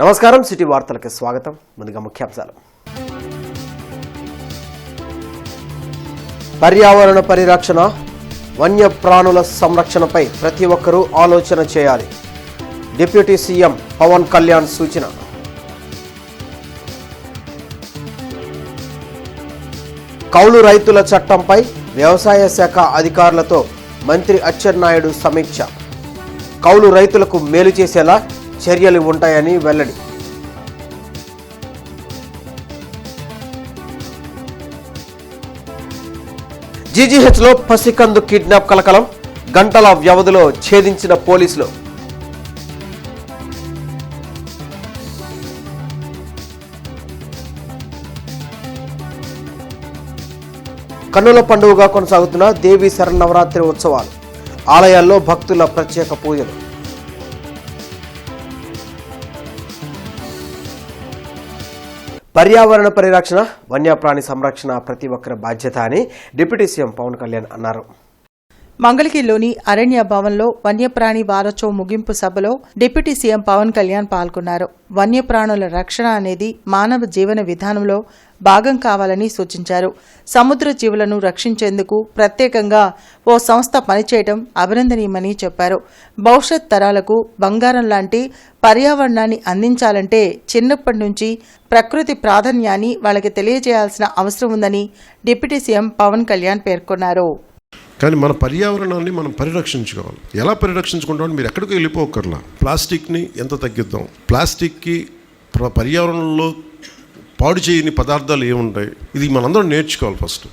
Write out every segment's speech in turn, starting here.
నమస్కారం, సిటీ వార్తలకు స్వాగతం. ముందుగా ముఖ్యాంశాలు. పర్యావరణ పరిరక్షణ, వన్యప్రాణుల సంరక్షణపై ప్రతి ఒక్కరూ ఆలోచన చేయాలి. డిప్యూటీ సీఎం పవన్ కళ్యాణ్ సూచన. కౌలు రైతుల చట్టంపై వ్యవసాయ శాఖ అధికారులతో మంత్రి అచ్చెన్నాయుడు సమీక్ష. కౌలు రైతులకు మేలు చేసేలా చర్యలు ఉంటాయని వెల్లడి. జీజీహెచ్లో పసికందు కిడ్నాప్ కలకలం, గంటల వ్యవధిలో ఛేదించిన పోలీసులు. కన్నుల పండుగగా కొనసాగుతున్న దేవీ శరన్నవరాత్రి ఉత్సవాలు. ఆలయాల్లో భక్తుల ప్రత్యేక పూజలు. పర్యావరణ పరిరక్షణ, వన్యప్రాణి సంరక్షణ ప్రతి ఒక్కరి బాధ్యత అని డిప్యూటీ సీఎం పవన్ కళ్యాణ్ అన్నారు. మంగళగిరిలోని అరణ్య భవన్లో వన్యప్రాణి వారోత్సవం ముగింపు సభలో డిప్యూటీ సీఎం పవన్ కళ్యాణ్ పాల్గొన్నారు. వన్యప్రాణుల రక్షణ అనేది మానవ జీవన విధానంలో భాగం కావాలని సూచించారు. సముద్ర జీవులను రక్షించేందుకు ప్రత్యేకంగా ఓ సంస్థ పనిచేయడం అభినందనీయమని చెప్పారు. భవిష్యత్ తరాలకు బంగారం లాంటి పర్యావరణాన్ని అందించాలంటే చిన్నప్పటి నుంచి ప్రకృతి ప్రాధాన్యాన్ని వాళ్ళకి తెలియజేయాల్సిన అవసరం ఉందని డిప్యూటీ సీఎం పవన్ కళ్యాణ్ పేర్కొన్నారు. కానీ మన పర్యావరణాన్ని మనం పరిరక్షించుకోవాలి. ఎలా పరిరక్షించుకుంటామని మీరు ఎక్కడికి వెళ్ళిపోకర్లా. ప్లాస్టిక్ని ఎంత తగ్గిద్దాం, ప్లాస్టిక్కి పర్యావరణంలో పాడు చేయని పదార్థాలు ఏముంటాయి, ఇది మనందరం నేర్చుకోవాలి. ఫస్ట్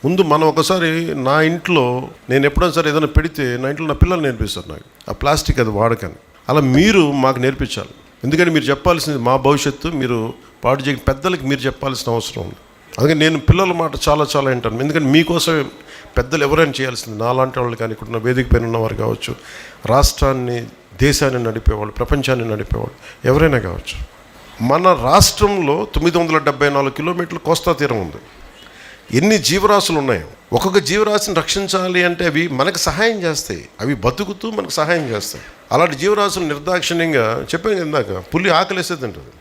ముందు మనం ఒకసారి నా ఇంట్లో నేను ఎప్పుడైనా సరే ఏదైనా పెడితే నా ఇంట్లో నా పిల్లలు నేర్పిస్తారు నాకు ఆ ప్లాస్టిక్ అది వాడకని. అలా మీరు మాకు నేర్పించాలి. ఎందుకంటే మీరు చెప్పాల్సింది మా భవిష్యత్తు, మీరు పాడు చేయని పెద్దలకి మీరు చెప్పాల్సిన అవసరం ఉంది. అందుకని నేను పిల్లల మాట చాలా చాలా వింటాను. ఎందుకంటే మీకోసం పెద్దలు ఎవరైనా చేయాల్సింది, నాలాంటి వాళ్ళు కానీ, ఇక్కడ వేదిక పైన ఉన్నవారు కావచ్చు, రాష్ట్రాన్ని దేశాన్ని నడిపేవాళ్ళు, ప్రపంచాన్ని నడిపేవాళ్ళు ఎవరైనా కావచ్చు. మన రాష్ట్రంలో 974 కిలోమీటర్ల కోస్తా తీరం ఉంది. ఎన్ని జీవరాశులు ఉన్నాయో, ఒక్కొక్క జీవరాశిని రక్షించాలి అంటే అవి మనకు సహాయం చేస్తాయి, అవి బతుకుతూ మనకు సహాయం చేస్తాయి. అలాంటి జీవరాశులు నిర్దాక్షిణ్యంగా చెప్పాను ఇందాక, పులి ఆకలేసేది ఉంటుంది.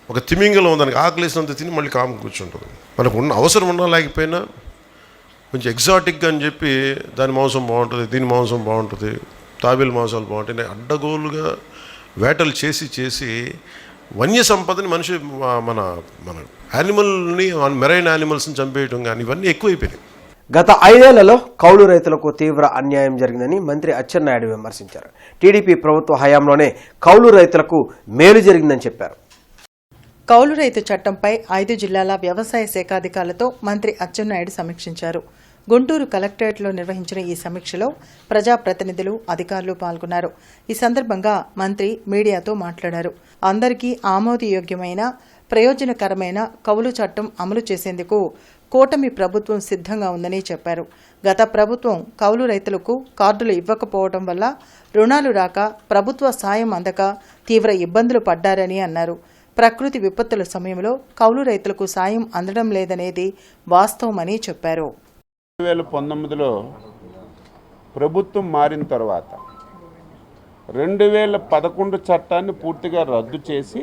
ఒక తిమింగలం దానికి ఆకలేసినంత తిని మళ్ళీ కాము కూర్చుంటుంది. మనకు ఉన్న అవసరం ఉన్నా లేకపోయినా కొంచెం ఎగ్జాటిక్గా అని చెప్పి దాని మాంసం బాగుంటుంది, దీని మాంసం బాగుంటుంది, తాబేలు మాంసాలు బాగుంటాయి, అడ్డగోలుగా వేటలు చేసి వన్య సంపదని మనిషి మన మన యానిమల్ని, మెరైన్ యానిమల్స్ని చంపేయటం కానీ ఇవన్నీ ఎక్కువైపోయినాయి. గత 5 ఏళ్లలో కౌలు రైతులకు తీవ్ర అన్యాయం జరిగిందని మంత్రి అచ్చెన్నాయుడు విమర్శించారు. టీడీపీ ప్రభుత్వ హయాంలోనే కౌలు రైతులకు మేలు జరిగిందని చెప్పారు. కౌలు రైతు చట్టంపై 5 జిల్లాల వ్యవసాయ శాఖాధికారులతో మంత్రి అచ్చెన్నాయుడు సమీక్షించారు. గుంటూరు కలెక్టరేట్లో నిర్వహించిన ఈ సమీక్షలో ప్రజాప్రతినిధులు, అధికారులు పాల్గొన్నారు. ఈ సందర్భంగా మంత్రి మీడియాతో మాట్లాడారు. అందరికీ ఆమోదయోగ్యమైన, ప్రయోజనకరమైన కౌలు చట్టం అమలు చేసేందుకు కూటమి ప్రభుత్వం సిద్ధంగా ఉందని చెప్పారు. గత ప్రభుత్వం కౌలు రైతులకు కార్డులు ఇవ్వకపోవడం వల్ల రుణాలు రాక, ప్రభుత్వ సాయం అందక తీవ్ర ఇబ్బందులు పడ్డారని అన్నారు. ప్రకృతి విపత్తుల సమయంలో కౌలు రైతులకు సాయం అందడం లేదనేది వాస్తవమని చెప్పారు. 2019లో ప్రభుత్వం మారిన తర్వాత 2011 చట్టాన్ని పూర్తిగా రద్దు చేసి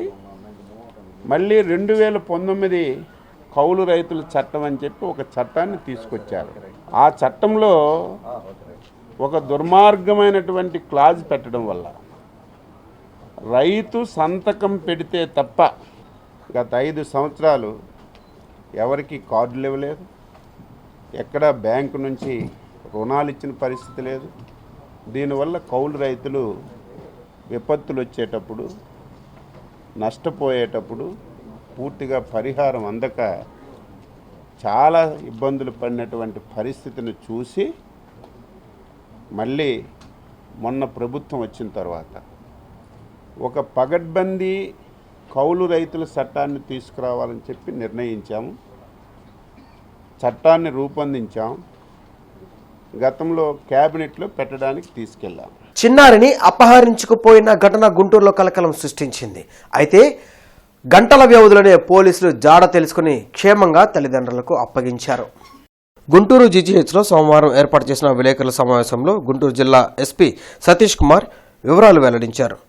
మళ్ళీ 2019 కౌలు రైతుల చట్టం అని చెప్పి ఒక చట్టాన్ని తీసుకొచ్చారు. ఆ చట్టంలో ఒక దుర్మార్గమైనటువంటి క్లాజ్ పెట్టడం వల్ల రైతు సంతకం పెడితే తప్ప గత 5 సంవత్సరాలు ఎవరికి కార్డులు ఇవ్వలేదు, ఎక్కడ బ్యాంకు నుంచి రుణాలు ఇచ్చిన పరిస్థితి లేదు. దీనివల్ల కౌలు రైతులు విపత్తులు వచ్చేటప్పుడు, నష్టపోయేటప్పుడు పూర్తిగా పరిహారం అందక చాలా ఇబ్బందులు పడినటువంటి పరిస్థితిని చూసి మళ్ళీ మొన్న ప్రభుత్వం వచ్చిన తర్వాత ఒక పగడ్బందీ కౌలు రైతుల చట్టాన్ని తీసుకురావాలని చెప్పి నిర్ణయించాము. చట్టాన్ని రూపొందించాం. గతంలో క్యాబినెట్లో పెట్టడానికి తీసుకెళ్లాం. చిన్నారిని అపహరించుకుపోయిన ఘటన గుంటూరులో కలకలం సృష్టించింది. అయితే గంటల వ్యవధిలోనే పోలీసులు జాడ తెలుసుకుని క్షేమంగా తల్లిదండ్రులకు అప్పగించారు. గుంటూరు జీజీహెచ్లో సోమవారం ఏర్పాటు చేసిన విలేకరుల సమావేశంలో గుంటూరు జిల్లా ఎస్పీ సతీష్ కుమార్ వివరాలు వెల్లడించారు.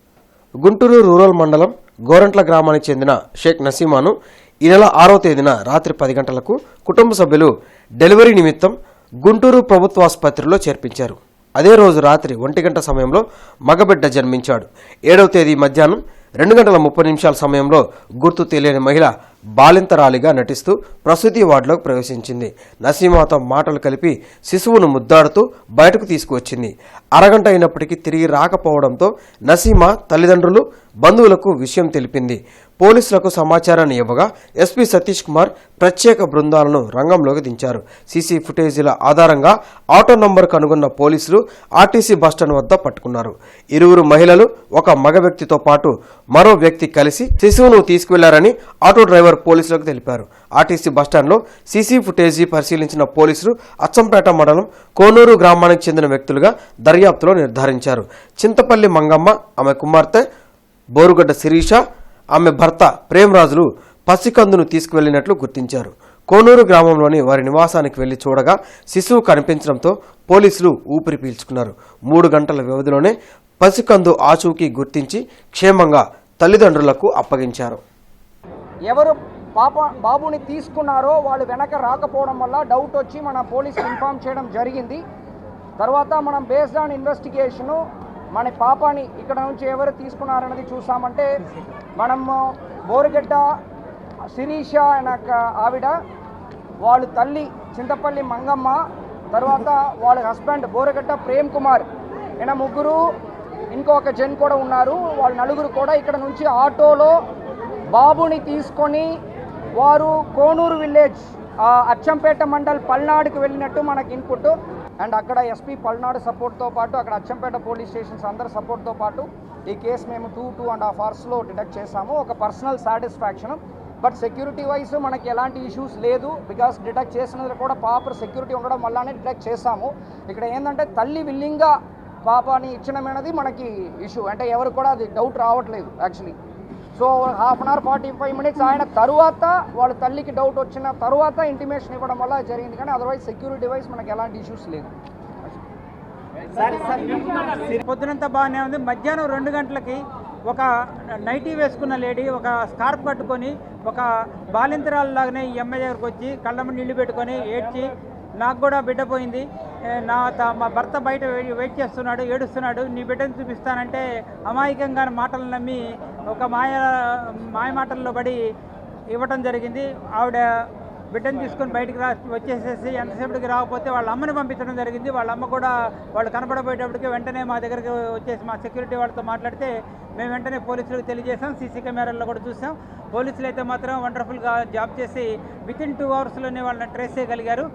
గుంటూరు రూరల్ మండలం గోరంట్ల గ్రామానికి చెందిన షేక్ నసీమాను ఈ నెల 6వ తేదీన రాత్రి 10 గంటలకు కుటుంబ సభ్యులు డెలివరీ నిమిత్తం గుంటూరు ప్రభుత్వాసుపత్రిలో చేర్పించారు. అదే రోజు రాత్రి 1 గంట సమయంలో మగబిడ్డ జన్మించాడు. 7వ తేదీ మధ్యాహ్నం 2 గంటల 30 నిమిషాల సమయంలో గుర్తు తెలియని మహిళ బాలింతరాలిగా నటిస్తూ ప్రసూతి వార్డులోకి ప్రవేశించింది. నసీమాతో మాటలు కలిపి శిశువును ముద్దాడుతూ బయటకు తీసుకువచ్చింది. అరగంట అయినప్పటికీ తిరిగి రాకపోవడంతో నసీమా తల్లిదండ్రులు బంధువులకు విషయం తెలిపింది. పోలీసులకు సమాచారాన్ని ఇవ్వగా ఎస్పీ సతీష్ కుమార్ ప్రత్యేక బృందాలను రంగంలోకి దించారు. సీసీ ఫుటేజీల ఆధారంగా ఆటో నంబర్ కనుగొన్న పోలీసులు ఆర్టీసీ బస్టాండ్ వద్ద పట్టుకున్నారు. ఇరువురు మహిళలు ఒక మగ వ్యక్తితో పాటు మరో వ్యక్తి కలిసి శిశువును తీసుకువెళ్లారని ఆటో డ్రైవర్ పోలీసులకు తెలిపారు. ఆర్టీసీ బస్టాండ్లో సీసీ ఫుటేజీ పరిశీలించిన పోలీసులు అచ్చంపేట మండలం కోనూరు గ్రామానికి చెందిన వ్యక్తులుగా దర్యాప్తులో నిర్ధారించారు. చింతపల్లి మంగమ్మ, ఆమె కుమార్తె బోరుగడ్డ శిరీష, ఆమె భర్త ప్రేమరాజులు పసికందును తీసుకువెళ్లినట్లు గుర్తించారు. కోనూరు గ్రామంలోని వారి నివాసానికి వెళ్లి చూడగా శిశువు కనిపించడంతో పోలీసులు ఊపిరి పీల్చుకున్నారు. 3 గంటల వ్యవధిలోనే పసికందు ఆచూకీ గుర్తించి క్షేమంగా తల్లిదండ్రులకు అప్పగించారు. ఎవరు బాబుని తీసుకున్నారో వాళ్ళు వెనక రాకపోవడం వల్ల డౌట్ వచ్చి మన పోలీసులు ఇన్ఫార్మ్ చేయడం జరిగింది. తర్వాత మనం బేస్డ్ ఆన్ ఇన్వెస్టిగేషను మన పాపని ఇక్కడ నుంచి ఎవరు తీసుకున్నారన్నది చూసామంటే మనం బోరుగడ్డ శిరీష అనక ఆవిడ, వాళ్ళ తల్లి చింతపల్లి మంగమ్మ, తర్వాత వాళ్ళ హస్బెండ్ బోరుగడ్డ ప్రేమ్ కుమార్, ఈయన ముగ్గురు, ఇంకొక జన్ కూడా ఉన్నారు. వాళ్ళ నలుగురు కూడా ఇక్కడ నుంచి ఆటోలో బాబుని తీసుకొని వారు కోనూరు విలేజ్ అచ్చంపేట మండల్ పల్నాడుకి వెళ్ళినట్టు మనకి ఇన్పుట్. అండ్ అక్కడ ఎస్పీ పల్నాడు సపోర్ట్తో పాటు అక్కడ అచ్చంపేట పోలీస్ స్టేషన్స్ అందరి సపోర్ట్తో పాటు ఈ కేసు మేము 2.5 అవర్స్లో డిటెక్ట్ చేసాము. ఒక personal satisfaction. But security wise మనకి ఎలాంటి ఇష్యూస్ లేదు. బికాస్ డిటెక్ట్ చేసినది కూడా ప్రాపర్ సెక్యూరిటీ ఉండడం వల్లనే డిటెక్ట్ చేసాము. ఇక్కడ ఏంటంటే తల్లి విల్లింగ్గా పాపని ఇచ్చినమైనది మనకి ఇష్యూ, అంటే ఎవరు కూడా అది డౌట్ రావట్లేదు యాక్చువల్లీ. సో 1/2 అవర్ 45 మినిట్స్ ఆయన తరువాత వాళ్ళ తల్లికి డౌట్ వచ్చిన తరువాత ఇంటిమేషన్ ఇవ్వడం వల్ల జరిగింది. కానీ అదర్వైజ్ సెక్యూరిటీ వైజ్ మనకి ఎలాంటి ఇష్యూస్ లేదు. పొద్దునంతా బాగానే ఉంది. మధ్యాహ్నం 2 గంటలకి ఒక నైటీ వేసుకున్న లేడీ ఒక స్కార్ఫ్ కట్టుకొని ఒక బాలింతరాలలాగానే ఈ అమ్మాయి దగ్గరకు వచ్చి కళ్ళమ్మ నీళ్లు పెట్టుకొని ఏడ్చి, నాకు కూడా బిడ్డ పోయింది, మా భర్త బయట వెయిట్ చేస్తున్నాడు, ఏడుస్తున్నాడు, నీ బిడ్డను చూపిస్తానంటే అమాయకంగా మాటలు నమ్మి ఒక మాయ మాటల్లో పడి ఇవ్వటం జరిగింది. ఆవిడ బిడ్డను తీసుకొని బయటికి వచ్చేసేసి ఎంతసేపటికి రాకపోతే వాళ్ళ అమ్మని పంపించడం జరిగింది. వాళ్ళ అమ్మ కూడా వాళ్ళు కనపడబోయేటప్పటికి వెంటనే మా దగ్గరికి వచ్చేసి మా సెక్యూరిటీ వాళ్ళతో మాట్లాడితే మేము వెంటనే పోలీసులకు తెలియజేసాం. సీసీ కెమెరాల్లో కూడా చూసాం. పోలీసులు అయితే మాత్రం వండర్ఫుల్గా జాబ్ చేసి వితిన్ 2 అవర్స్లోనే వాళ్ళని ట్రేస్ చేయగలిగారు.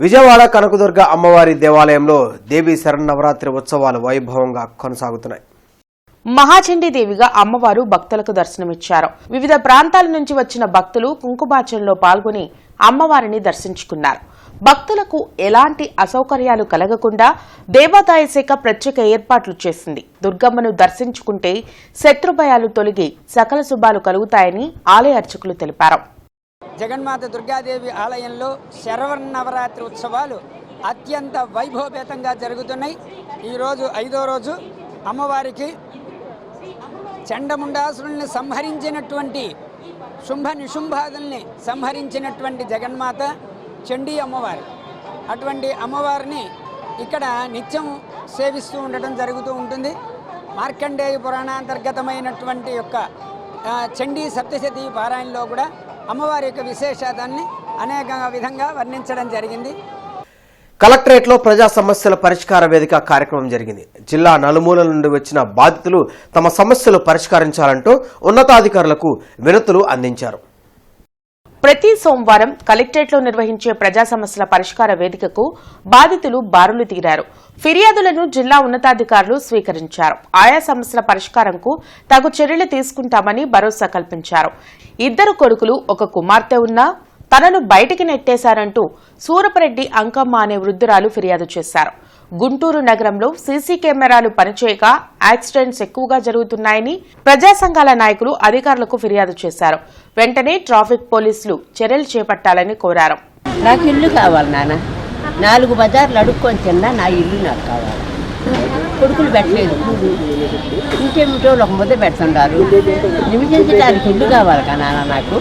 విజయవాడ కనకదుర్గ అమ్మవారి దేవాలయంలో దేవీ శరన్నవరాత్రి ఉత్సవాలు వైభవంగా కొనసాగుతున్నాయి. మహాచండీదేవిగా అమ్మవారు భక్తులకు దర్శనమిచ్చారు. వివిధ ప్రాంతాల నుంచి వచ్చిన భక్తులు కుంకుమార్చనలో పాల్గొని అమ్మవారిని దర్శించుకున్నారు. భక్తులకు ఎలాంటి అసౌకర్యాలు కలగకుండా దేవాదాయ శాఖ ప్రత్యేక ఏర్పాట్లు చేసింది. దుర్గమ్మను దర్శించుకుంటే శత్రుభయాలు తొలగి సకల శుభాలు కలుగుతాయని ఆలయ అర్చకులు తెలిపారు. జగన్మాత దుర్గాదేవి ఆలయంలో శరన్నవరాత్రి ఉత్సవాలు అత్యంత వైభవపేతంగా జరుగుతున్నాయి. ఈరోజు 5వ రోజు అమ్మవారికి చండముండాసురుల్ని సంహరించినటువంటి శుంభ నిశుంభాదుల్ని సంహరించినటువంటి జగన్మాత చండీ అమ్మవారు. అటువంటి అమ్మవారిని ఇక్కడ నిత్యం సేవిస్తూ ఉండటం జరుగుతూ ఉంటుంది. మార్కండేయ పురాణాంతర్గతమైనటువంటి యొక్క చండీ సప్తశతీ పారాయణలో కూడా అమ్మవారి యొక్క విశేషాన్ని అనేక విధంగా వర్ణించడం జరిగింది. కలెక్టరేట్లో ప్రజా సమస్యల పరిష్కార వేదిక కార్యక్రమం జరిగింది. జిల్లా నలుమూలల నుండి వచ్చిన బాధితులు తమ సమస్యలు పరిష్కరించాలంటూ ఉన్నతాధికారులకు వినతులు అందించారు. ప్రతి సోమవారం కలెక్టరేట్లో నిర్వహించే ప్రజా సమస్యల పరిష్కార వేదికకు బాధితులు బారులు తీరారు. ఫిర్యాదులను జిల్లా ఉన్నతాధికారులు స్వీకరించారు. ఆయా సమస్యల పరిష్కారంకు తగు చర్యలు తీసుకుంటామని భరోసా కల్పించారు. 2 కొడుకులు 1 కుమార్తె ఉన్నా తనను బయటికి నెట్టేశారంటూ సూరపరెడ్డి అంకమ్మ అనే వృద్ధురాలు ఫిర్యాదు చేశారు. గుంటూరు నగరంలో సీసీ కెమెరాలు పనిచేయక యాక్సిడెంట్స్ ఎక్కువగా జరుగుతున్నాయని ప్రజా సంఘాల నాయకులు అధికారులకు ఫిర్యాదు చేశారు. వెంటనే ట్రాఫిక్ పోలీసులు చర్యలు చేపట్టాలని కోరారు. నాకు ఇల్లు కావాలి నాన్న, 4 బజార్లు అడుక్కొని తిన్నా, నా ఇల్లు నాకు కావాలి. కొడుకులు పెట్టలేదు. ఇంకేమిటో ఒక ముద్ద పెడుతుంటారు. నివసించడానికి ఇల్లు కావాలి కదా నాన్న నాకు.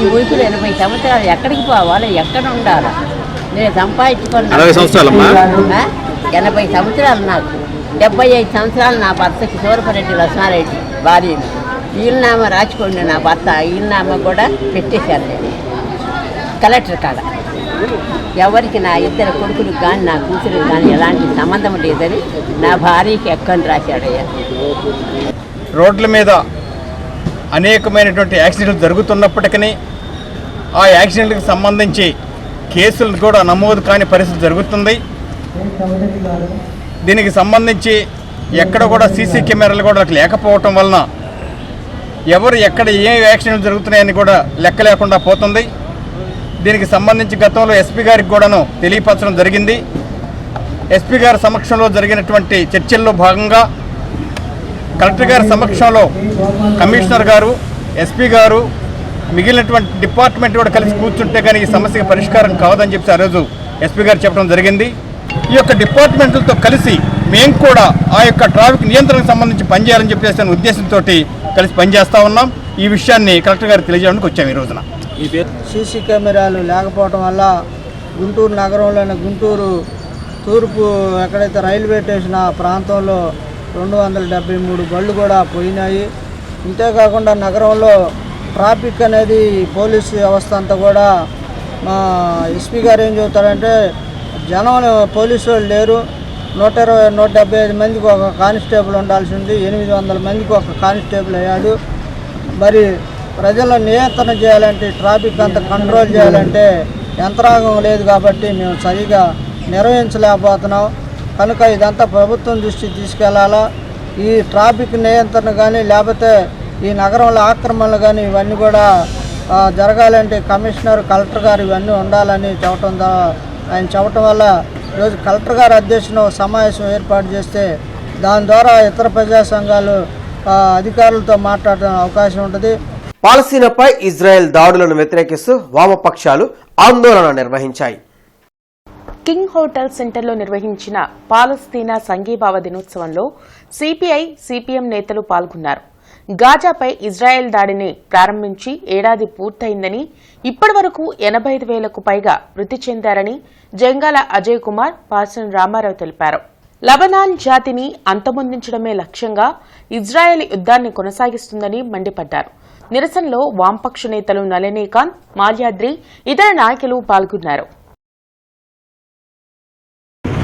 ఈ వయసులో 80 సంవత్సరాలు ఎక్కడికి పోవాలి, ఎక్కడ ఉండాలి? నేను సంపాదించుకున్నాను 80 సంవత్సరాలు నాకు. 75 సంవత్సరాలు నా భర్తకి సూరపరెడ్డి లక్ష్మారెడ్డి భార్యని. ఈయననామా రాసుకోండి నా భర్త. ఈయననామా కూడా పెట్టేశాను నేను కలెక్టర్ కాడ. ఎవరికి నా ఇద్దరు కొడుకులకు కానీ నా కూతురికి కానీ ఎలాంటి సంబంధం లేదని నా భార్యకి ఎక్కని రాశాడయ్యా. రోడ్ల మీద అనేకమైనటువంటి యాక్సిడెంట్లు జరుగుతున్నప్పటికీ ఆ యాక్సిడెంట్కి సంబంధించి కేసులు కూడా నమోదు కాని పరిస్థితి జరుగుతుంది. దీనికి సంబంధించి ఎక్కడ కూడా సీసీ కెమెరాలు కూడా లేకపోవటం వలన ఎవరు ఎక్కడ ఏ యాక్సిడెంట్లు జరుగుతున్నాయని కూడా లెక్క లేకుండా పోతుంది. దీనికి సంబంధించి గతంలో ఎస్పీ గారికి కూడాను తెలియపరచడం జరిగింది. ఎస్పీ గారి సమక్షంలో జరిగినటువంటి చర్చల్లో భాగంగా కలెక్టర్ గారి సమక్షంలో కమిషనర్ గారు, ఎస్పీ గారు, మిగిలినటువంటి డిపార్ట్మెంట్ కూడా కలిసి కూర్చుంటే కానీ ఈ సమస్యకి పరిష్కారం కావదని చెప్పి ఆ రోజు ఎస్పీ గారు చెప్పడం జరిగింది. ఈ యొక్క డిపార్ట్మెంట్లతో కలిసి మేము కూడా ఆ యొక్క ట్రాఫిక్ నియంత్రణకు సంబంధించి పనిచేయాలని చెప్పేసి ఉద్దేశంతో కలిసి పనిచేస్తూ ఉన్నాం. ఈ విషయాన్ని కలెక్టర్ గారికి తెలియజేయడానికి వచ్చాము ఈ రోజున. సీసీ కెమెరాలు లేకపోవడం వల్ల గుంటూరు నగరంలోని గుంటూరు తూర్పు ఎక్కడైతే రైల్వే స్టేషన్ ఆ ప్రాంతంలో 273 బళ్ళు కూడా పోయినాయి. ఇంతేకాకుండా నగరంలో ట్రాఫిక్ అనేది పోలీసు వ్యవస్థ అంతా కూడా మా ఎస్పీ గారు ఏం చెబుతారంటే జనం పోలీసు వాళ్ళు లేరు. 175 మందికి ఒక కానిస్టేబుల్ ఉండాల్సి ఉంది. 800 మందికి ఒక కానిస్టేబుల్ అయ్యాడు. మరి ప్రజలను నియంత్రణ చేయాలంటే ట్రాఫిక్ అంతా కంట్రోల్ చేయాలంటే యంత్రాంగం లేదు కాబట్టి మేము సరిగా నిర్వహించలేకపోతున్నాం. కనుక ఇదంతా ప్రభుత్వం దృష్టికి తీసుకెళ్లాలా. ఈ ట్రాఫిక్ నియంత్రణ కానీ లేకపోతే ఈ నగరంలో ఆక్రమణలు కానీ ఇవన్నీ కూడా జరగాలంటే కమిషనర్, కలెక్టర్ గారు ఇవన్నీ ఉండాలని ఆయన చెప్పడం వల్ల ఈరోజు కలెక్టర్ గారి అధ్యక్షతన సమావేశం ఏర్పాటు చేస్తే దాని ద్వారా ఇతర ప్రజా సంఘాలు అధికారులతో మాట్లాడడం అవకాశం ఉంటుంది. పాలస్తీనాపై ఇజ్రాయెల్ దాడులను వ్యతిరేకిస్తూ వామపక్షాలు ఆందోళన నిర్వహించాయి. కింగ్ హోటల్ సెంటర్లో నిర్వహించిన పాలస్తీనా సంఘీభావ దినోత్సవంలో సిపిఐ, సిపిఎం నేతలు పాల్గొన్నారు. గాజాపై ఇజ్రాయెల్ దాడిని ప్రారంభించి ఏడాది పూర్తయిందని, ఇప్పటి వరకు 85,000కు పైగా మృతి చెందారని జంగాల అజయ్ కుమార్, పాసన్ రామారావు తెలిపారు. లబనాన్ జాతిని అంతమొందించడమే లక్ష్యంగా ఇజ్రాయెల్ యుద్ధాన్ని కొనసాగిస్తుందని మండిపడ్డారు. నిరసనలో వామపక్ష నేతలు నళినీకాంత్, మాల్యాద్రి, ఇతర నాయకులు పాల్గొన్నారు.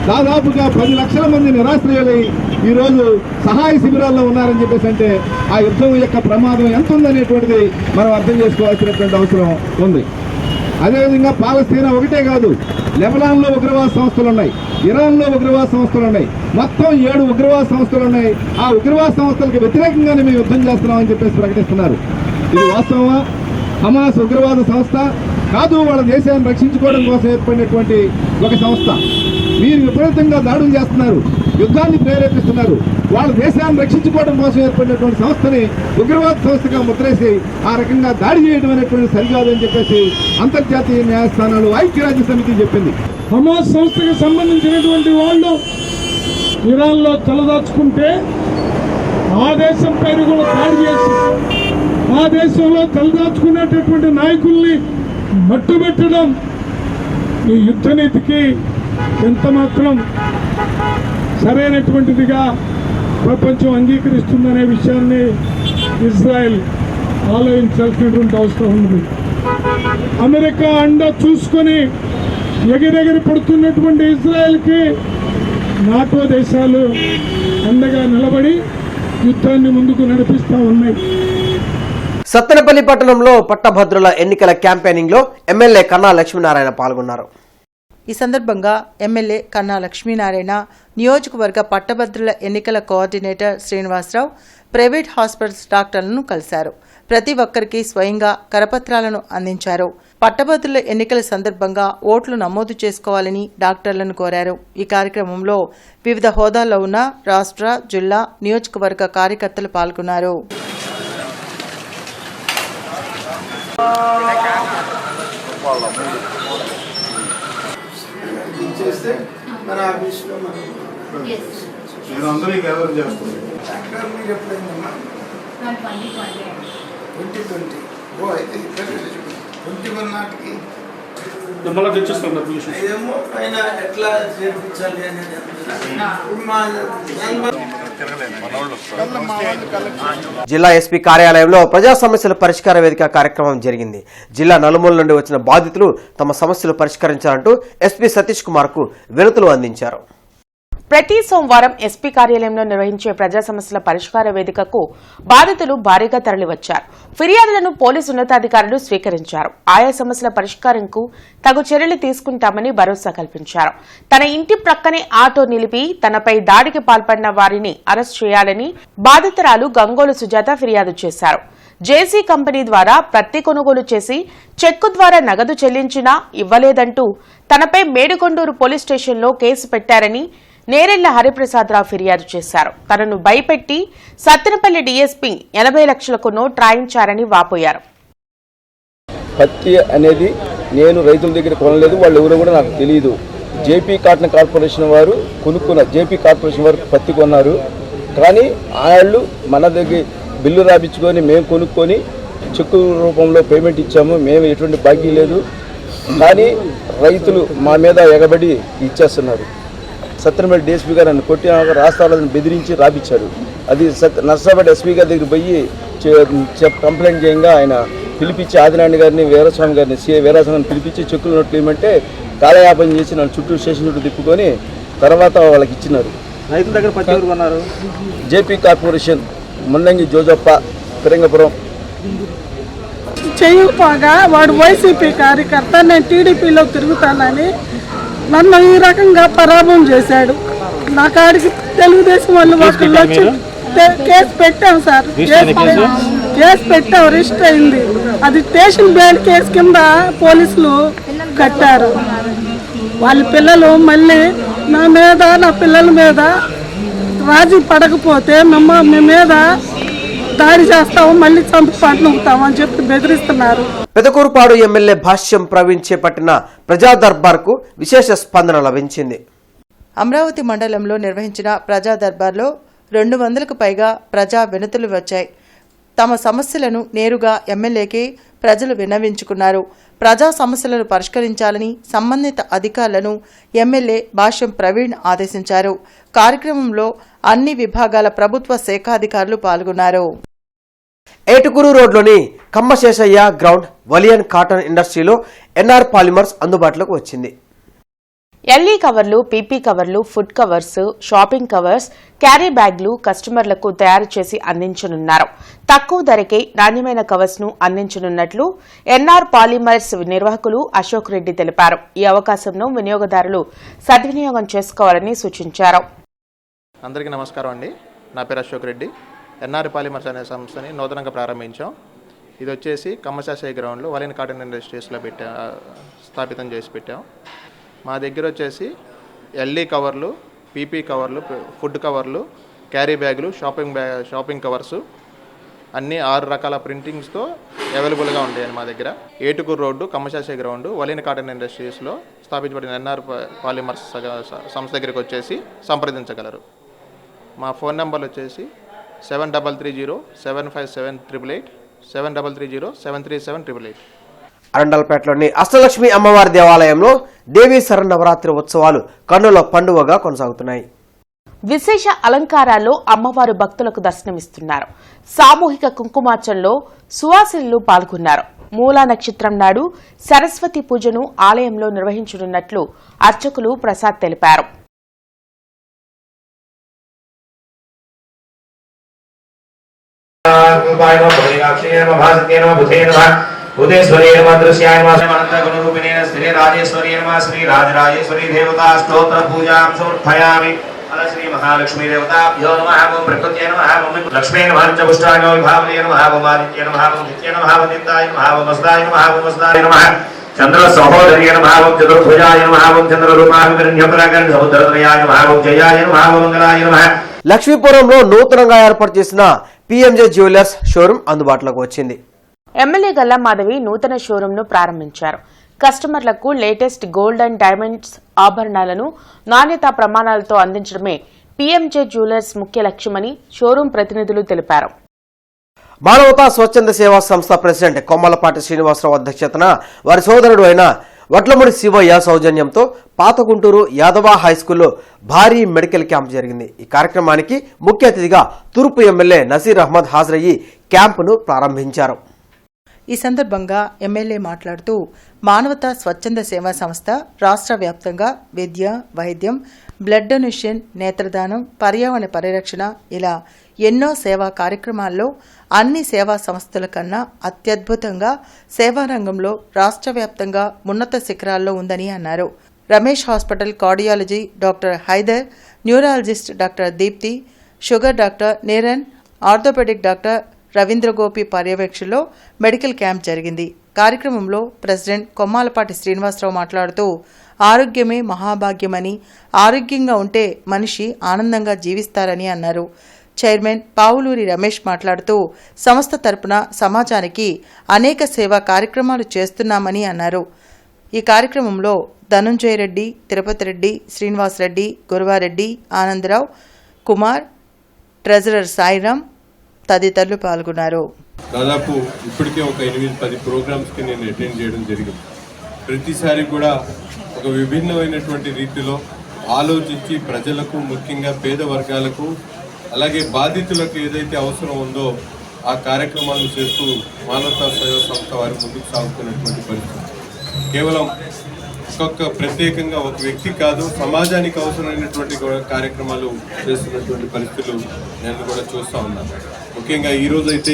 దాదాపుగా 10 లక్షల మంది నిరాశ్రయులై ఈరోజు సహాయ శిబిరాల్లో ఉన్నారని చెప్పేసి అంటే ఆ యుద్ధం యొక్క ప్రమాదం ఎంత ఉందనేటువంటిది మనం అర్థం చేసుకోవాల్సినటువంటి అవసరం ఉంది. అదేవిధంగా పాలస్తీనా ఒకటే కాదు, లెబనాన్లో ఉగ్రవాద సంస్థలు ఉన్నాయి, ఇరాన్లో ఉగ్రవాద సంస్థలు ఉన్నాయి, మొత్తం 7 ఉగ్రవాద సంస్థలు ఉన్నాయి. ఆ ఉగ్రవాద సంస్థలకు వ్యతిరేకంగానే మేము యుద్ధం చేస్తున్నామని చెప్పేసి ప్రకటిస్తున్నారు. ఇది వాస్తవమా? హమాస్ ఉగ్రవాద సంస్థ కాదు, వాళ్ళ దేశాన్ని రక్షించుకోవడం కోసం ఏర్పడినటువంటి ఒక సంస్థ. మీరు విపరీతంగా దాడులు చేస్తున్నారు, యుద్ధాన్ని ప్రేరేపిస్తున్నారు. వాళ్ళ దేశాన్ని రక్షించుకోవడం కోసం ఏర్పడినటువంటి సంస్థని ఉగ్రవాద సంస్థగా ముద్రేసి ఆ రకంగా దాడి చేయడం అనేటువంటి సరికాదని చెప్పేసి అంతర్జాతీయ న్యాయస్థానాలు, ఐక్యరాజ్య సమితి చెప్పింది. హమాస్ సంస్థకి సంబంధించినటువంటి వాళ్ళు ఇరాన్లో తలదాచుకుంటే ఆ దేశం పైన కూడా దాడి చేసి ఆ దేశంలో తలదాచుకునేటటువంటి నాయకుల్ని మట్టుబెట్టడం ఈ యుద్ధ నీతికి ఎంత మాత్రం సరైనటువంటిదిగా ప్రపంచం అంగీకరిస్తుందనే విషయాన్ని ఇజ్రాయెల్ ఆలోచించాల్సినటువంటి అవసరం ఉంది. అమెరికా అండ చూసుకొని ఎగిరెగిరి పడుతున్నటువంటి ఇజ్రాయెల్కి నాటో దేశాలు అండగా నిలబడి యుద్ధాన్ని ముందుకు నడిపిస్తూ ఉన్నాయి. సత్తెనపల్లి పట్టణంలో పట్టభద్రుల ఎన్నికల క్యాంపెయినింగ్ లో ఎమ్మెల్యే కన్నా లక్ష్మీనారాయణ పాల్గొన్నారు. ఈ సందర్భంగా ఎమ్మెల్యే కన్నా లక్ష్మీనారాయణ, నియోజకవర్గ పట్టభద్రుల ఎన్నికల కోఆర్డినేటర్ శ్రీనివాసరావు, ప్రైవేట్ హాస్పిటల్స్ డాక్టర్లను కలిశారు. ప్రతి ఒక్కరికి స్వయంగా కరపత్రాలను అందించారు. పట్టభద్రుల ఎన్నికల సందర్భంగా ఓట్లు నమోదు చేసుకోవాలని డాక్టర్లను కోరారు. ఈ కార్యక్రమంలో వివిధ హోదాల్లో ఉన్న రాష్ట్ర, జిల్లా, నియోజకవర్గ కార్యకర్తలు పాల్గొన్నారు. చేస్తే మన ఆఫీస్లో మనం నేను అందరికీ గ్యాదర్ చేస్తాను. మళ్ళీ తెచ్చిస్తాను అప్లికేషన్. జిల్లా ఎస్పీ కార్యాలయంలో ప్రజా సమస్యల పరిష్కార వేదిక కార్యక్రమం జరిగింది. జిల్లా నలుమూల నుండి వచ్చిన బాధితులు తమ సమస్యలు పరిష్కరించాలంటూ ఎస్పీ సతీష్ కుమార్ కు వినతులు అందించారు. ప్రతి సోమవారం ఎస్పీ కార్యాలయంలో నిర్వహించే ప్రజా సమస్యల పరిష్కార వేదికకు బాధితులు భారీగా తరలివచ్చారు. ఫిర్యాదులను పోలీసు ఉన్నతాధికారులు స్వీకరించారు. ఆయా సమస్యల పరిష్కారంకు తగు చర్యలు తీసుకుంటామని భరోసా కల్పించారు. తన ఇంటి ప్రక్కనే ఆటో నిలిపి తనపై దాడికి పాల్పడిన వారిని అరెస్ట్ చేయాలని బాధితురాలు గంగోలు సుజాత ఫిర్యాదు చేశారు. జేసీ కంపెనీ ద్వారా ప్రతి కొనుగోలు చేసి చెక్కు ద్వారా నగదు చెల్లించినా ఇవ్వలేదంటూ తనపై మేడికొండూరు పోలీస్ స్టేషన్లో కేసు పెట్టారని నేరెళ్ల హరిప్రసాదరావు ఫిర్యాదు చేశారు. తనను భయపెట్టి సత్తెనపల్లి డీఎస్పీ 80 లక్షలకు నోట్ రాయించారని వాపోయారు. పత్తి అనేది నేను రైతుల దగ్గర కొనలేదు, వాళ్ళు ఎవరో కూడా నాకు తెలియదు. జేపీ కాటన్ కార్పొరేషన్ వారు జేపీ కార్పొరేషన్ వారు పత్తి కొన్నారు. కానీ వాళ్ళు మన దగ్గర బిల్లు రాపించుకొని మేము కొనుక్కొని చెక్కు రూపంలో పేమెంట్ ఇచ్చాము. మేము ఎటువంటి బాకీ లేదు. కానీ రైతులు మా మీద ఎగబడి ఇచ్చేస్తున్నారు. సత్తెనపల్లి డిఎస్పీ గారు నన్ను కొట్టి రాష్ట్రాలను బెదిరించి రాపించారు. అది నర్సాపేట ఎస్పీ గారి దగ్గర పోయి కంప్లైంట్ చేయంగా ఆయన పిలిపించి ఆదినారాయణ గారిని వీరస్వామి గారిని సిఐ వీరస్వామిని పిలిపించి చెక్కులు నోట్లు ఇవ్వమంటే కాలయాపన చేసి నన్ను చుట్టూ స్టేషన్ చుట్టూ తిప్పుకొని తర్వాత వాళ్ళకి ఇచ్చినారు. రైతుల దగ్గర పత్తి ఎవరు కొన్నారు? JP corporation Munnangi Jojappa Phirangapuram. చేయకపోగా వాడు వైసీపీ కార్యకర్త, నేను టీడీపీలో తిరుగుతానని నన్ను ఈ రకంగా పరాభం చేశాడు. నా కాడికి తెలుగుదేశం వాళ్ళు ఒకళ్ళు వచ్చి కేసు పెట్టాం సార్, కేసు పెట్టాం, రిజిస్టర్ అయింది. అది స్టేషన్ బ్యాండ్ కేసు కింద పోలీసులు కట్టారు. వాళ్ళ పిల్లలు మళ్ళీ నా మీద నా పిల్లల మీద రాజీ పడకపోతే మీ మీద దాడి చేస్తాము, మళ్ళీ చంపి పట్టుకుంటాము అని చెప్పి బెదిరిస్తున్నారు. పెదకూరుపాడు ఎమ్మెల్యే భాష్యం ప్రవీణ్ చేపట్టిన ప్రజా దర్బార్ కు విశేష స్పందన లభించింది. అమరావతి మండలంలో నిర్వహించిన ప్రజా దర్బార్లో 200కు పైగా ప్రజా వినతులు వచ్చాయి. తమ సమస్యలను నేరుగా ఎమ్మెల్యేకి ప్రజలు విన్నవించుకున్నారు. ప్రజా సమస్యలను పరిష్కరించాలని సంబంధిత అధికారులను ఎమ్మెల్యే భాష్యం ప్రవీణ్ ఆదేశించారు. కార్యక్రమంలో అన్ని విభాగాల ప్రభుత్వ శాఖాధికారులు పాల్గొన్నారు. ఏటుకూరు రోడ్లోని కమ్మశేషయ్య గ్రౌండ్ వలియన్ కాటన్ ఇండస్ట్రీలో ఎన్ఆర్ పాలిమర్స్ అందుబాటులోకి వచ్చింది. ఎల్ఈ కవర్లు, పీపీ కవర్లు, food covers, shopping covers, carry బ్యాగ్లు కస్టమర్లకు తయారు చేసి అందించనున్నారు. తక్కువ ధరకే నాణ్యమైన కవర్స్ ను అందించనున్నట్లు ఎన్ఆర్ పాలిమర్స్ నిర్వాహకులు అశోక్ రెడ్డి తెలిపారు. ఈ అవకాశంను వినియోగదారులు సద్వినియోగం చేసుకోవాలని సూచించారు. అందరికీ నమస్కారం అండి. నా పేరు అశోక్ రెడ్డి. ఎన్ఆర్ పాలిమర్స్ అనే సంస్థని నూతనంగా ప్రారంభించాం. ఇది వచ్చేసి కమ్మశాశయ్య గ్రౌండ్లో వలియన్ కాటన్ ఇండస్ట్రీస్లో స్థాపితం చేసి పెట్టాం. మా దగ్గర వచ్చేసి ఎల్ఈ కవర్లు, పీపీ కవర్లు, ఫుడ్ కవర్లు, క్యారీ బ్యాగులు, షాపింగ్ కవర్సు అన్నీ 6 రకాల ప్రింటింగ్స్తో అవైలబుల్గా ఉంటాయండి మా దగ్గర. ఏటుకూరు రోడ్డు కమ్మశాశయ్య గ్రౌండ్ వలియన్ కాటన్ ఇండస్ట్రీస్లో స్థాపించబడిన ఎన్ఆర్ పాలిమర్స్ సంస్థ దగ్గరికి వచ్చేసి సంప్రదించగలరు. మా ఫోన్ నెంబర్లు వచ్చేసి 7330757888, 7330737888. అరండల్పేటలోని అష్టలక్ష్మి అమ్మవారి దేవాలయంలో దేవీ శరన్నవరాత్రి ఉత్సవాలు కన్నుల పండుగగా కొనసాగుతున్నాయి. విశేష అలంకారాల్లో అమ్మవారు భక్తులకు దర్శనమిస్తున్నారు. సామూహిక కుంకుమార్చనలో సువాసినులు పాల్గొన్నారు. మూలా నక్షత్రం నాడు సరస్వతి పూజను ఆలయంలో నిర్వహించనున్నట్లు అర్చకులు ప్రసాద్ తెలిపారు. భూతేశ్వరీ నమ దృశ్యాయ నమ అనంతగుణరూపిణేన శ్రీ రాజేశ్వరీ నమ శ్రీ రాజరాజేశ్వరీ దేవతా స్తోత్ర పూజాం సమర్పయామి. అల శ్రీ మహాలక్ష్మీ దేవతాభ్యో నమః. ఓం ప్రకృత్యై నమః. ఓం లక్ష్మీ నమః. పుష్టానో విభావనే నమః. ఓం ఆదిత్యై నమః. ఓం నిత్యై నమః. ఓం నిత్యాయ నమః. ఓం వస్తాయ నమః. ఓం వస్తాయ నమః. చంద్ర సహోదర్య నమః. ఓం చతుర్భుజాయ నమః. ఓం చంద్రరూపాభిరణ్యపరాగణ సముద్రత్రయాయ నమః. ఓం జయాయ నమః. ఓం మంగళాయ నమః. లక్ష్మీపురంలో నూతనంగా ఏర్పాటు చేసిన పిఎంజే జ్యువెలర్స్ షోరూం అందుబాటులోకి వచ్చింది. ఎమ్మెల్యే గల్లా మాధవి నూతన షోరూంను ప్రారంభించారు. కస్టమర్లకు లేటెస్ట్ గోల్డ్ అండ్ డైమండ్స్ ఆభరణాలను నాణ్యతా ప్రమాణాలతో అందించడమే పీఎంజే జ్యువెలర్స్ ముఖ్య లక్ష్యమని షోరూం ప్రతినిధులు తెలిపారు. మానవతా స్వచ్ఛంద సేవా సంస్థ ప్రెసిడెంట్ కొమ్మలపాటి శ్రీనివాసరావు అధ్యక్షతన వారి సోదరుడు అయిన వడ్లమూడి శివయ్య సౌజన్యంతో పాత గుంటూరు యాదవ హైస్కూల్లో భారీ మెడికల్ క్యాంప్ జరిగింది. ఈ కార్యక్రమానికి ముఖ్య అతిథిగా తూర్పు ఎమ్మెల్యే నసీర్ అహ్మద్ హాజరయ్యి క్యాంపును ప్రారంభించారు. ఈ సందర్భంగా ఎమ్మెల్యే మాట్లాడుతూ మానవతా స్వచ్ఛంద సేవా సంస్థ రాష్ట్ర వ్యాప్తంగా విద్య, వైద్యం, బ్లడ్ డొనేషన్, నేత్రదానం, పర్యావరణ పరిరక్షణ ఇలా ఎన్నో సేవా కార్యక్రమాల్లో అన్ని సేవా సంస్థల కన్నా అత్యద్భుతంగా సేవారంగంలో రాష్ట్ర వ్యాప్తంగా ఉన్నత శిఖరాల్లో ఉందని అన్నారు. Ramesh hospital cardiology doctor Haider, neurologist doctor Deepti, sugar doctor Neeran, orthopaedic doctor Ravindra Gopi పర్యవేక్షణలో మెడికల్ క్యాంప్ జరిగింది. కార్యక్రమంలో ప్రెసిడెంట్ కొమ్మాలపాటి శ్రీనివాసరావు మాట్లాడుతూ ఆరోగ్యమే మహాభాగ్యమని, ఆరోగ్యంగా ఉంటే మనిషి ఆనందంగా జీవిస్తారని అన్నారు. చైర్మన్ పావులూరి రమేష్ మాట్లాడుతూ సంస్థ తరపున సమాజానికి అనేక సేవా కార్యక్రమాలు చేస్తున్నామని అన్నారు. ఈ కార్యక్రమంలో ధనుంజయ రెడ్డి, తిరుపతి రెడ్డి, శ్రీనివాస్ రెడ్డి, గురువారెడ్డి, ఆనందరావు, కుమార్, ట్రెజరర్ సాయిరాం తదితరులు పాల్గొన్నారు. దాదాపు ఇప్పటికే ఒక 8-10 ప్రోగ్రామ్స్కి నేను అటెండ్ చేయడం జరిగింది. ప్రతిసారి కూడా ఒక విభిన్నమైనటువంటి రీతిలో ఆలోచించి ప్రజలకు, ముఖ్యంగా పేద వర్గాలకు, అలాగే బాధితులకు ఏదైతే అవసరం ఉందో ఆ కార్యక్రమాలు చేస్తూ మానవతా సేవా సంస్థ వారి ముందుకు సాగుతున్నటువంటి పరిస్థితి. కేవలం ప్రత్యేకంగా ఒక వ్యక్తి కాదు, సమాజానికి అవసరమైనటువంటి కార్యక్రమాలు చేస్తున్నటువంటి పరిస్థితులు నేను కూడా చూస్తూ ఉన్నాను. ముఖ్యంగా ఈరోజు అయితే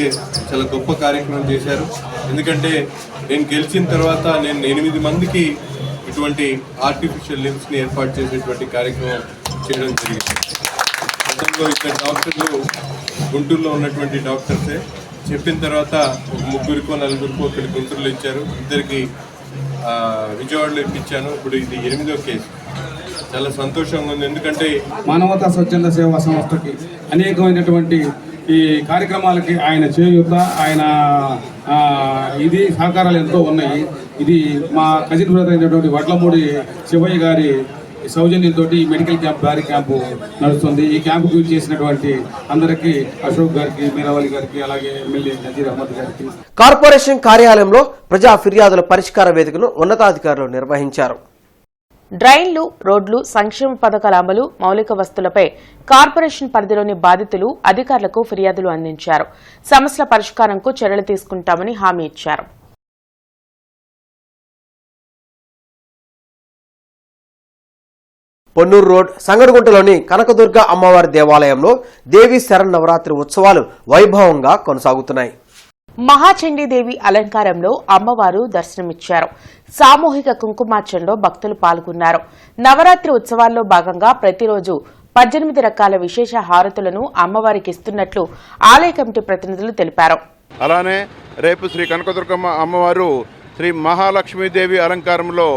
చాలా గొప్ప కార్యక్రమం చేశారు. ఎందుకంటే నేను గెలిచిన తర్వాత నేను 8 మందికి ఇటువంటి ఆర్టిఫిషియల్ లిమ్స్ని ఏర్పాటు చేసేటువంటి కార్యక్రమం చేయడం జరిగింది. గతంలో ఇక్కడ డాక్టర్లు గుంటూరులో ఉన్నటువంటి డాక్టర్సే చెప్పిన తర్వాత 3-4 ఇక్కడ గుంటూరులో ఇచ్చారు, 2 విజయవాడలో ఇప్పించాను. ఇప్పుడు ఇది 8వ కేసు. చాలా సంతోషంగా ఉంది. ఎందుకంటే మానవతా స్వచ్ఛంద సేవా సంస్థకి అనేకమైనటువంటి ఈ కార్యక్రమాలకి ఆయన చేయూత, ఆయన ఇది సహకారాలు ఎంతో ఉన్నాయి. ఇది మా కజిన్ బ్రదర్ అయినటువంటి వడ్లమూడి శివయ్య గారి సౌజన్యంతో ఈ మెడికల్ క్యాంప్, భారీ క్యాంపు నడుస్తుంది. ఈ క్యాంపుకు చేసినటువంటి అందరికీ, అశోక్ గారికి, మీరావళి గారికి, అలాగే ఎమ్మెల్యే నజీర్ అహ్మద్ గారికి. కార్పొరేషన్ కార్యాలయంలో ప్రజా ఫిర్యాదుల పరిష్కార వేదికను ఉన్నతాధికారులు నిర్వహించారు. డ్రైన్లు, రోడ్లు, సంక్షేమ పథకాల అమలు, మౌలిక వస్తువులపై కార్పొరేషన్ పరిధిలోని బాధితులు అధికారులకు ఫిర్యాదులు అందించారు. సమస్యల పరిష్కారంకు చర్యలు తీసుకుంటామని హామీ ఇచ్చారు. పొన్నూరు రోడ్ సంగడిగుంటలోని కనకదుర్గ అమ్మవారి దేవాలయంలో దేవీ శరన్నవరాత్రి ఉత్సవాలు వైభవంగా కొనసాగుతున్నాయి. మహాచండీదేవి అలంకారంలో అమ్మవారు దర్శనమిచ్చారు. సామూహిక కుంకుమార్చనలో భక్తులు పాల్గొన్నారు. నవరాత్రి ఉత్సవాల్లో భాగంగా ప్రతిరోజు 18 రకాల విశేష హారతులను అమ్మవారికి ఇస్తున్నట్లు ఆలయ కమిటీ ప్రతినిధులు తెలిపారు. అలానే రేపు శ్రీ కనకదుర్గమ్మ అమ్మవారు శ్రీ మహాలక్ష్మీదేవి అలంకారంలో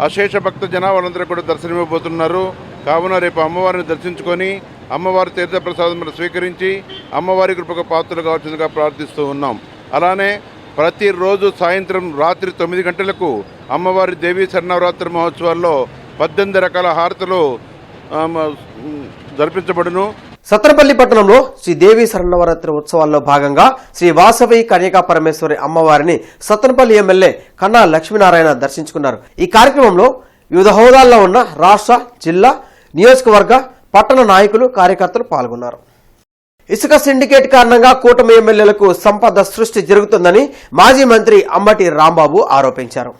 అశేష భక్త జనాలందరూ కూడా దర్శనమివ్వబోతున్నారు. కావున రేపు అమ్మవారిని దర్శించుకొని అమ్మవారి తీర్థప్రసాదం స్వీకరించి అమ్మవారి కృపకు పాత్రలు కావాల్సిందిగా ప్రార్థిస్తూ ఉన్నాం. అలానే ప్రతిరోజు సాయంత్రం రాత్రి 9 గంటలకు అమ్మవారి దేవీ శరన్నవరాత్రి మహోత్సవాల్లో 18 రకాల హారతులు జరిపించబడును. సత్తెనపల్లి పట్టణంలో శ్రీ దేవీ శరన్నవరాత్రి ఉత్సవాల్లో భాగంగా శ్రీ వాసవి కన్యకా పరమేశ్వరి అమ్మవారిని సత్తెనపల్లి ఎమ్మెల్యే కన్నా లక్ష్మీనారాయణ దర్శించుకున్నారు. ఈ కార్యక్రమంలో వివిధ హోదాల్లో ఉన్న రాష్ట్ర, జిల్లా, నియోజకవర్గ, పట్టణ నాయకులు, కార్యకర్తలు పాల్గొన్నారు. ఇసుక సిండికేట్ కారణంగా కూటమి ఎమ్మెల్యేలకు సంపద సృష్టి జరుగుతుందని మాజీ మంత్రి అంబటి రాంబాబు ఆరోపించారు.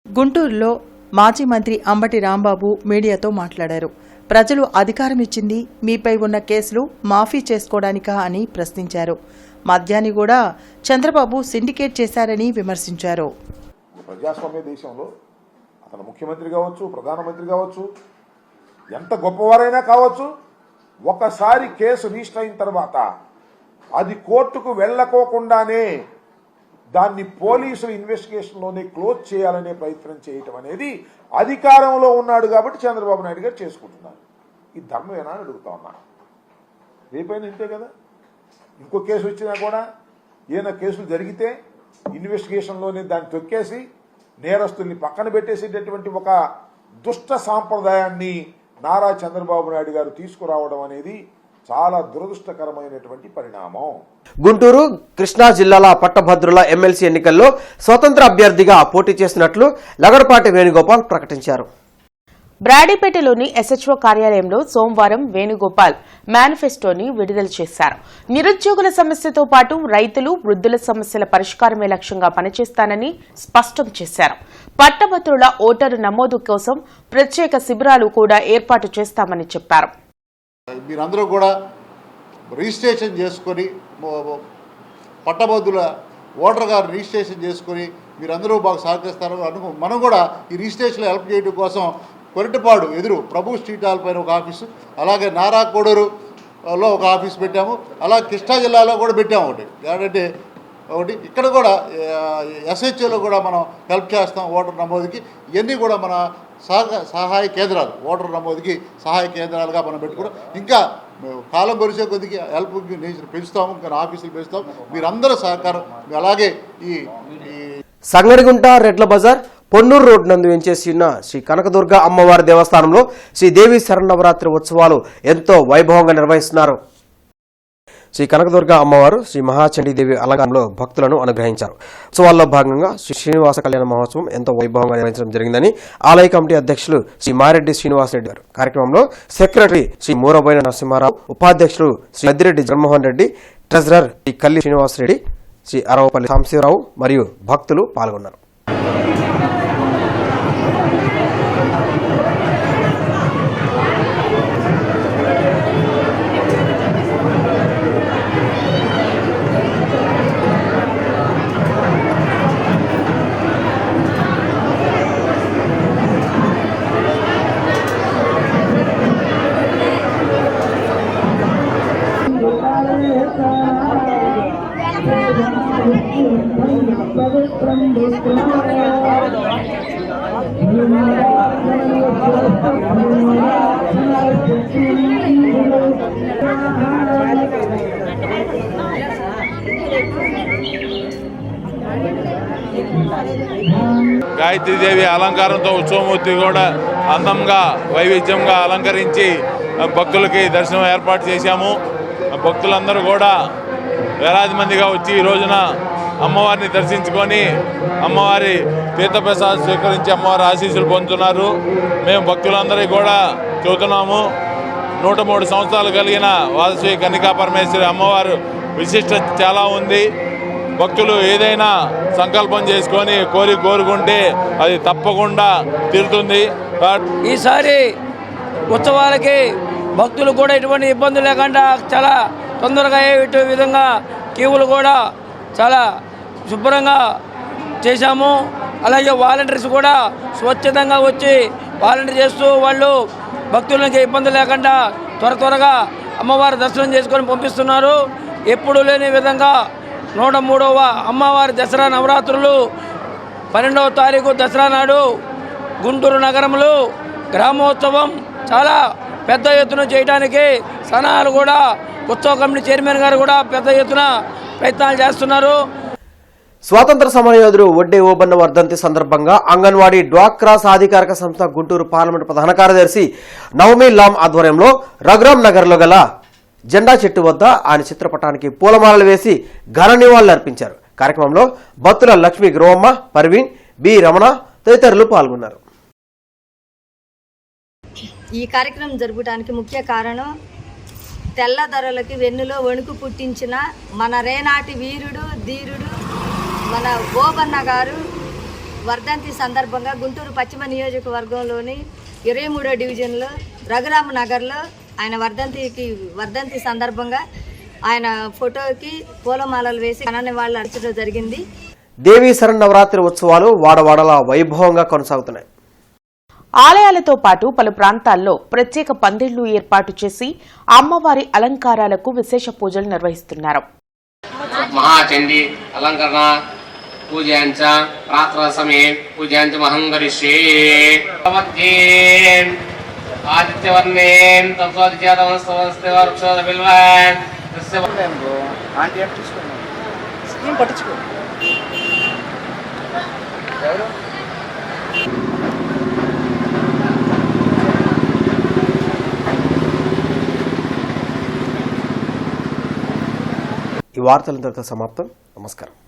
గుంటూరులో మాజీ మంత్రి అంబటి రాంబాబు మీడియాతో మాట్లాడారు. ప్రజలు అధికారం ఇచ్చింది మీపై ఉన్న కేసులు మాఫీ చేసుకోవడానికా అని ప్రశ్నించారు. మద్యాన్ని కూడా చంద్రబాబు సిండికేట్ చేశారని విమర్శించారు. ప్రజాస్వామ్య దేశంలో అతను ముఖ్యమంత్రి కావచ్చు, ప్రధానమంత్రి కావచ్చు, ఎంత గొప్పవారైనా కావచ్చు, ఒకసారి కేసు రిజిస్టర్ అయిన తర్వాత అది కోర్టుకు వెళ్ళకోకుండానే దాన్ని పోలీసుల ఇన్వెస్టిగేషన్లోనే క్లోజ్ చేయాలనే ప్రయత్నం చేయటం అనేది అధికారంలో ఉన్నాడు కాబట్టి చంద్రబాబు నాయుడు గారు చేసుకుంటున్నారు. ఈ ధర్మమేనా అని అడుగుతా ఉన్నా. రేపైనా ఇంతే కదా. ఇంకో కేసు వచ్చినా కూడా ఏదైనా కేసులు జరిగితే ఇన్వెస్టిగేషన్లోనే దాన్ని తొక్కేసి నేరస్తుల్ని పక్కన పెట్టేసేటటువంటి ఒక దుష్ట సాంప్రదాయాన్ని నారా చంద్రబాబు నాయుడు గారు తీసుకురావడం అనేది చాలా దురదృష్టకరమైనటువంటి పరిణామం. గుంటూరు, కృష్ణా జిల్లాల పట్టభద్రుల ఎమ్మెల్సీ ఎన్నికల్లో స్వతంత్ర అభ్యర్థిగా పోటీ చేసినట్లు లగడపాటి వేణుగోపాల్ ప్రకటించారు. బ్రాడీపేటలోని ఎస్హెచ్ఓ కార్యాలయంలో సోమవారం వేణుగోపాల్ మేనిఫెస్టోని విడుదల చేశారు. నిరుద్యోగుల సమస్యతో పాటు రైతులు, వృద్ధుల సమస్యల పరిష్కారమే లక్ష్యంగా పనిచేస్తానని స్పష్టం చేశారు. పట్టభద్రుల ఓటరు నమోదు కోసం ప్రత్యేక శిబిరాలు కూడా ఏర్పాటు చేస్తామని చెప్పారు. మీరందరూ కూడా రిజిస్ట్రేషన్ చేసుకొని పట్టభద్రుల ఓటర్గా రిజిస్ట్రేషన్ చేసుకొని మీరందరూ బాగా సహకరిస్తారు. మనం కూడా ఈ రిజిస్ట్రేషన్లో హెల్ప్ చేయడం కోసం కొరటిపాడు ఎదురు ప్రభు స్ట్రీట్ హాల్ పైన ఒక ఆఫీసు, అలాగే నారా కోడూరులో ఒక ఆఫీస్ పెట్టాము, అలాగే కృష్ణా జిల్లాలో కూడా పెట్టాము ఒకటి. ఇక్కడ కూడా ఎస్హెచ్ఓలో కూడా మనం హెల్ప్ చేస్తాం ఓటర్ నమోదుకి. ఇవన్నీ కూడా మన సహాయ కేంద్రాలు, ఓటర్ నమోదుకి సహాయ కేంద్రాలుగా మనం పెట్టుకున్నాం. ఇంకా కాలం గడిచే కొద్దిగా హెల్ప్ పెంచుతాము, ఇంకా ఆఫీసులు పెంచుతాం. మీరందరూ సహకారం. అలాగే ఈ సంగడిగుంట, రెడ్ల బజార్, పొన్నూరు రోడ్ నందు వెంచేసి ఉన్న శ్రీ కనకదుర్గ అమ్మవారి దేవస్థానంలో శ్రీ దేవి శరన్నవరాత్రి ఉత్సవాలు ఎంతో వైభవంగా నిర్వహిస్తున్నారు. శ్రీ కనకదుర్గ అమ్మవారు శ్రీ మహాచండీదేవి అలంకారంలో భక్తులను అనుగ్రహించారు. ఉత్సవాల్లో భాగంగా శ్రీ శ్రీనివాస కళ్యాణ మహోత్సవం ఎంతో వైభవంగా నిర్వహించడం జరిగిందని ఆలయ కమిటీ అధ్యక్షులు శ్రీ మారెడ్డి శ్రీనివాసరెడ్డి గారు, కార్యక్రమంలో సెక్రటరీ శ్రీ మూరబోయిన నరసింహారావు, ఉపాధ్యక్షులు శ్రీ మద్దిరెడ్డి జగన్మోహన్ రెడ్డి, ట్రెజరర్ శ్రీ కల్లి శ్రీనివాసరెడ్డి, శ్రీ అరవపల్లి సాంశీరావు మరియు భక్తులు పాల్గొన్నారు. గాయత్రీదేవి అలంకారంతో ఉత్సవమూర్తి కూడా అందంగా వైవిధ్యంగా అలంకరించి భక్తులకి దర్శనం ఏర్పాటు చేశాము. భక్తులందరూ కూడా వేలాది మందిగా వచ్చి ఈ రోజున అమ్మవారిని దర్శించుకొని అమ్మవారి తీర్థప్రసాదం స్వీకరించి అమ్మవారి ఆశీస్సులు పొందుతున్నారు. మేము భక్తులందరికీ కూడా చెబుతున్నాము, 103 సంవత్సరాలు కలిగిన వాసవి కన్నికా పరమేశ్వరి అమ్మవారు విశిష్టత చాలా ఉంది. భక్తులు ఏదైనా సంకల్పం చేసుకొని కోరుకుంటే అది తప్పకుండా తీరుతుంది. ఈసారి ఉత్సవాలకి భక్తులు కూడా ఎటువంటి ఇబ్బందులు లేకుండా చాలా తొందరగా అయ్యే విధంగా క్యూలు కూడా చాలా శుభ్రంగా చేశాము. అలాగే వాలంటీర్స్ కూడా స్వచ్ఛతంగా వచ్చి వాలంటీర్ చేస్తూ వాళ్ళు భక్తులకి ఇబ్బంది లేకుండా త్వరగా అమ్మవారి దర్శనం చేసుకొని పంపిస్తున్నారు. ఎప్పుడు లేని విధంగా 103వ అమ్మవారి దసరా నవరాత్రులు 12వ తారీఖు దసరా నాడు గుంటూరు నగరంలో గ్రామోత్సవం చాలా పెద్ద ఎత్తున చేయడానికి సన్నాహాలు కూడా ఉత్సవ కమిటీ చైర్మన్ గారు కూడా పెద్ద ఎత్తున ప్రయత్నాలు చేస్తున్నారు. స్వాతంత్ర సమరయోధుడు వడ్డే ఓబన్న వర్ధంతి సందర్భంగా అంగన్వాడీ డ్వాక్రా సాధికారక సంస్థ గుంటూరు పార్లమెంటు ప్రధాన కార్యదర్శి నవమి లామ్ ఆధ్వర్యంలో రఘురామ్ నగర్లో గల జెండా చెట్టు వద్ద ఆయన చిత్రపటానికి పూలమాలలు వేసి ఘన నివాళులర్పించారు. కార్యక్రమంలో బత్తుల లక్ష్మీ గ్రోవమ్మ, పర్వీన్, బి రమణ తదితరులు పాల్గొన్నారు. ఈ కార్యక్రమం జరపడానికి ముఖ్య కారణం తెల్లదొరలకి వెన్నులో వణుకు పుట్టించిన మన రేనాటి వీరుడు ధీరుడు మన ఓబన్న గారు వర్ధంతి సందర్భంగా గుంటూరు పశ్చిమ నియోజకవర్గంలోని 23వ డివిజన్లో రఘురామ నగర్లో ఆయన వర్ధంతి సందర్భంగా ఆయన ఫోటోకి పూలమాలలు వేసి ఘన నివాళులు అర్పించడం జరిగింది. దేవీ శరన్నవరాత్రి ఉత్సవాలు వాడవాడలా వైభవంగా కొనసాగుతున్నాయి. ఆలయాలతో పాటు పలు ప్రాంతాల్లో ప్రత్యేక పందిళ్లు ఏర్పాటు చేసి అమ్మవారి అలంకారాలకు విశేష పూజలు నిర్వహిస్తున్నారు. మహాచండీ అలంకరణ పూజాంచ ప్రాతః సమయే పూజాంచ మహంగరిష్యే ఆదిత్యవర్ణేం తత్వాదిత్యాతమస్తవస్తే వృక్షోద బిల్వాన్ ఆంటీ ఏం చూసుకోండి స్కీమ్ పట్టించుకో ఎవరు ఈ వార్తలంతటితో సమాప్తం. నమస్కారం.